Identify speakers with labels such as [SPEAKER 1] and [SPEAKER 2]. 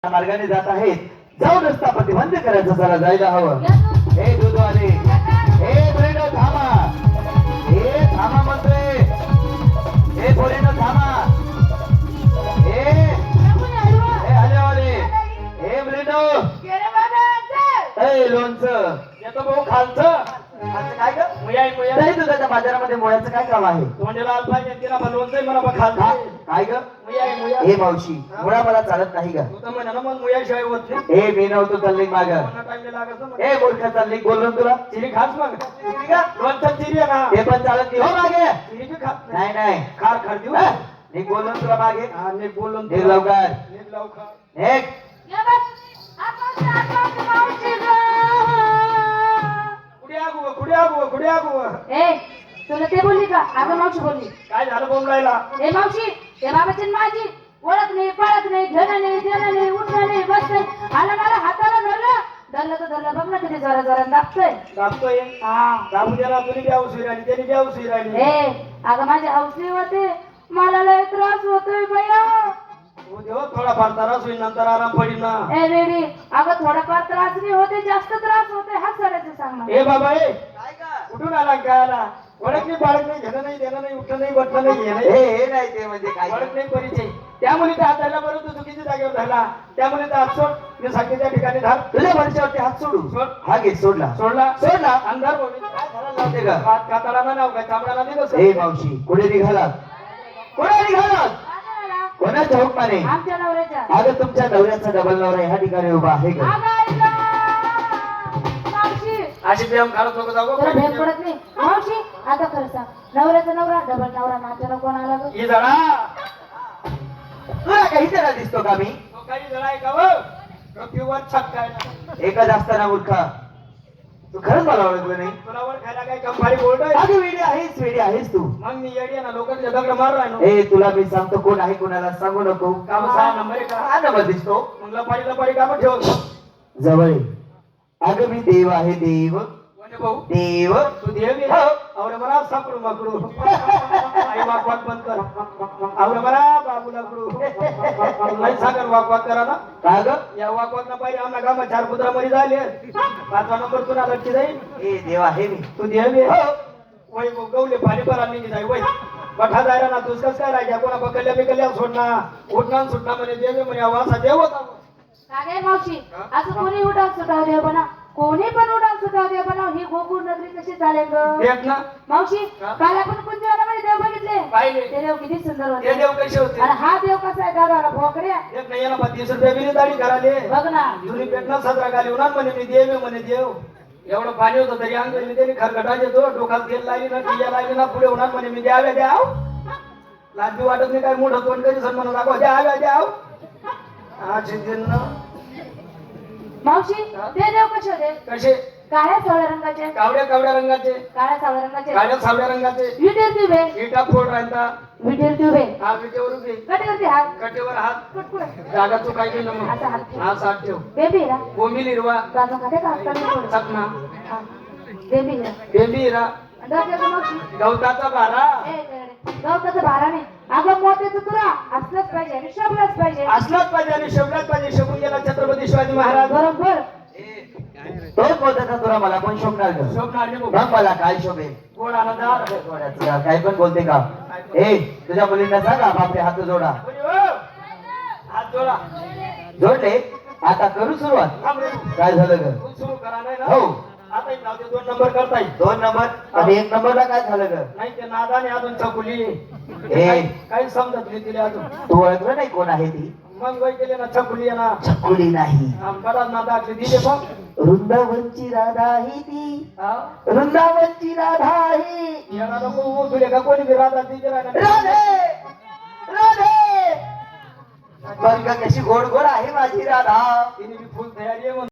[SPEAKER 1] मार्गाने जात आहेत. जाऊ रस्ता प्रतिबंध करायचा, जरा जायला हवं. हे दूधवाले, हे पोरीनो थांबा, हे थांबा म्हणतोय, हे पोरीनो थांबा, हे आलेवाले, हे मुलीनो, हे लोणचं येतो भाऊ खालचं. काय ग मुया दुधाच्या बाजारामध्ये मुळ्याचं काय काम आहे? तोंडाला आल पाहिजे तिला पण लोणचं मला खालचं. काय ग मुया हे मावशी मुळा मला चालत नाही का? तू तर म्हणा ना मग मुया शिवाय होत नाही. हे मी नव्हतो चालली माग. हे मूर्ख चालली बोलून तुला चिरी खास मग लोणचं चिरी आहे ना हे पण चालत नाही हो मागे. चिरी बी खात नाही. नाही खार खार देऊ मी बोलून तुला मागे. हा मी बोलून ते लवकर एक
[SPEAKER 2] तुला ते बोलली का? अगं मावशी बोलली.
[SPEAKER 1] काय झालं बोंबलायला?
[SPEAKER 2] ए मावशी ते बाबाची माझी ओळख नाही पळत नाही घेणं नाही देणं नाही उठणं नाही बस नाही. आला मला हाताला धरलं तर धरलं बघ ना किती जरा जरा दाबतोय. हा
[SPEAKER 1] दाबू द्याला तुझी बी औषधी राहिली त्याने बी औषधी राहिली.
[SPEAKER 2] अगं माझे हौसले होते मला लय त्रास होतोय बया.
[SPEAKER 1] थोडाफार त्रास होईल नंतर आराम पडेल ना.
[SPEAKER 2] ए रेडी अगं थोडाफार त्रास नाही होते जास्त त्रास होते हात करायचं सांग ना.
[SPEAKER 1] ए बाबा ए कुठून आला काय आला? ओळख नाही बाळक नाही घेणं नाही देणं नाही उठणं नाही बसणं नाही घेणं हे नाही ते म्हणजे काय ओळख नाही परिचय. त्यामुळे त्या हाताला बरोबर तू चुकीच्या जागेवर झाला. त्यामुळे ते हात सोड मी सांगितल्या ठिकाणी धार तुझ्या परिचयावरती हात सोडू सोड. हा घे सोडला अंधार काय झाला लावते का? हात काताला नाव काय चामडाला दिलं. हे मावशी कुठे निघाला? कोणाच्या हुकमाने?
[SPEAKER 2] आमच्या नवऱ्याच्या.
[SPEAKER 1] अगं तुमच्या नवऱ्याचा डबल नवरा ह्या ठिकाणी उभा आहे का? अशी प्रेम काढत नको जाऊ.
[SPEAKER 2] तुला भेट पडत नाही मावशी. आता खरं सांग नवऱ्याचा नवरा डबल नवरा नात्याला कोण आला ग?
[SPEAKER 1] ही जरा तुला काही जरा दिसतो का मी? तो काही जरा आहे का व किंवा छक्का एकच असताना मूर्खा तू खरंच मला ओळखलं नाही. तुला ओळखायला काय कंपारी बोलत आहे? अगं वेडी आहेस तू. मग मी येडी आहे ना लोकांच्या दगड मार राहिलो. ए तुला मी सांगतो कोण आहे कोणाला सांगू नको. काम सहा नंबर आहे का? हा नंबर दिसतो. मग लपाडी काम ठेवतो जवळ. अगं मी देव आहे देव. भाऊ देव तू देव आवडे मला सापडू माकडू आई वाकवाक बंद कर. आवडे मला बाबू लाकडू नाही सागर वाकवाक करा ना. का ग या वाकवाक ना पाहिजे आमना गामा 4 कुत्रा मरी झाले. 5वा नंबर तुला लक्ष जाईल. ए देव आहे मी तू देव वय गवले पाणी पर आम्ही जाई वय बठा जायला ना तुझ कस काय राहिल्या कोणा बकल्या बिकल्या सोडणार उठणार सुटणार म्हणे देव म्हणे असा देव होता.
[SPEAKER 2] काय मावशी असं कोणी उठाव सुटाव देव बना कोणी पण उठाव सुटाव देव बना. ही गोकुळ नगरी कशी चालेल ग मावशी? काल आपण कुंजवनामध्ये देव बघितले ते देव किती सुंदर होते. देव कसे होते? आणि हा देव कसा आहे गावाला भोकड्या एक नाही याला 30 रुपये बिली दाढी कराले बघ ना. जुनी पेटना 17 गाली उन्हात म्हणे मी देव म्हणे देव. एवढं पाणी होतं तरी अंगली त्यांनी खरकटाचे तो डोकात तेल लागली ना टिया लागली ना पुढे उन्हात म्हणे मी द्याव्या द्याव. लाजबी वाटत नाही काय मोठं तोंड कधी सण म्हणून दाखवा द्याव्या द्याव. मावशी ते देव कसे होते? कसे? काळ्या सावळ्या रंगाचे. कावड्या रंगाचे. काळ्या सावळ्या रंगाचे. काळ्या सावळ्या रंगाचे. विटेवरती उभे. विटा फोड राहता. विटेवरती उभे. हा विटेवर उभे. कटेवरती हात. कटेवर हात. जागा तू काय केलं मग? असा हात. हा साथ ठेव. बेबीरा. बोंबील हिरवा. गाजो खाते का? चकना. बेबीरा. गवताचा भारा. गवताचा भारा नाही अगं मोत्याचं तुला असलंच पाहिजे आणि शोभलाच पाहिजे. शोभलाच पाहिजे. शोभून गेला छत्रपती शिवाजी महाराज. बरोबर तोच मोत्याचा तुला मला पण शोभणार मला काय शोभेल? गोड आनंदार काय पण बोलते का? ए तुझ्या मुलींना सांगा आपले हात जोडा. हात जोडा जोडले. आता करू सुरुवात. काय झालं ग? सुरू करा नाही ना. हो आता 2 नंबर करता येईल. 2 नंबर आणि 1 नंबरला काय झालं ग? नाही ते नादाने अजून चकुली काही समजत नाही तिला अजून. तू ओळखलं नाही कोण आहे ती? मग वय केले ना चकुली ना. चकुली नाही बराच नादा दिले मग. वृंदावनची राधा ही ती. वृंदावनची राधा ही तुले का कोणी बी राधा तिथे राधे राधे बघ कशी गोड गोड आहे माझी राधा. तिने फुल तयारी आहे.